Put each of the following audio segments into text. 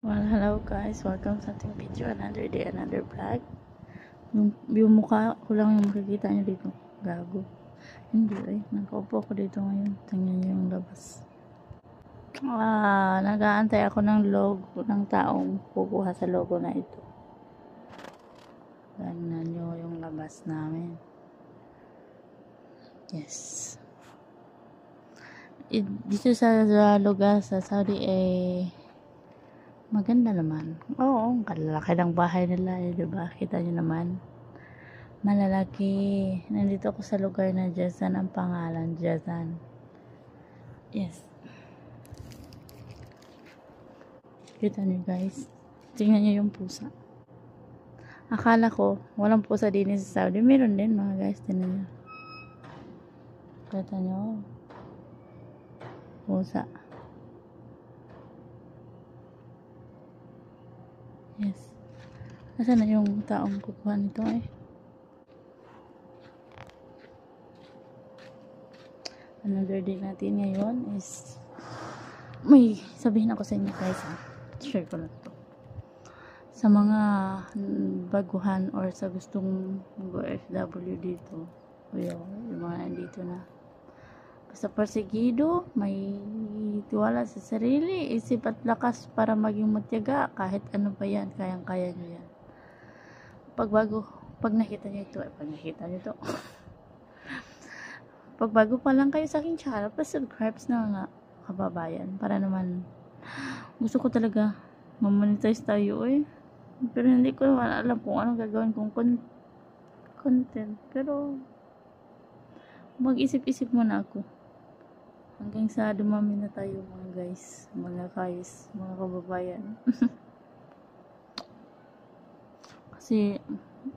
Well, hello guys. Welcome sa ating video. Another day, another vlog. Yung mukha ko lang yung makikita nyo dito. Gago. Hindi eh. Nakaupo ko dito ngayon. Tingnan nyo yung labas. Nag-aantay ako ng logo ng taong kukuha sa logo na ito. Tingnan nyo yung labas namin. Yes. Dito sa lugar sa Saudi maganda naman. Oo, ang kalalaki ng bahay nila eh, diba? Kita nyo naman. Malalaki. Nandito ako sa lugar na Jazan ang pangalan. Jazan. Yes. Kita nyo guys. Tingnan nyo yung pusa. Akala ko, walang pusa din sa Saudi. Meron din mga guys. Tingnan nyo. Kita nyo. Pusa. Yes. Nasaan na yung taong kukuha nito eh? Another day natin ngayon is may sabihin ako sa inyo guys share ko na to sa mga baguhan or sa gustong mag-OFW dito o yung mga nandito na basta perseguido, may tiwala sa sarili, isip at lakas para maging matyaga kahit ano pa yan, kayang-kaya nyo yan. Pag nakita nyo ito, pag bago pa lang kayo sa aking channel, subscribe na nga kababayan para naman gusto ko talaga mamonetize tayo eh. Pero hindi ko naman alam kung anong gagawin kong content. Pero mag-isip-isip muna ako hanggang sa dumami na tayo mga guys, mga kababayan. Kasi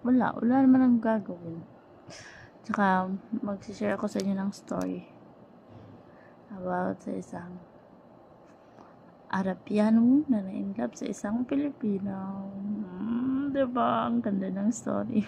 wala naman ang gagawin. Tsaka mag-share ako sa inyo ng story about sa isang Arabiano na na-inlove sa isang Pilipino. Diba? Ang ganda ng story.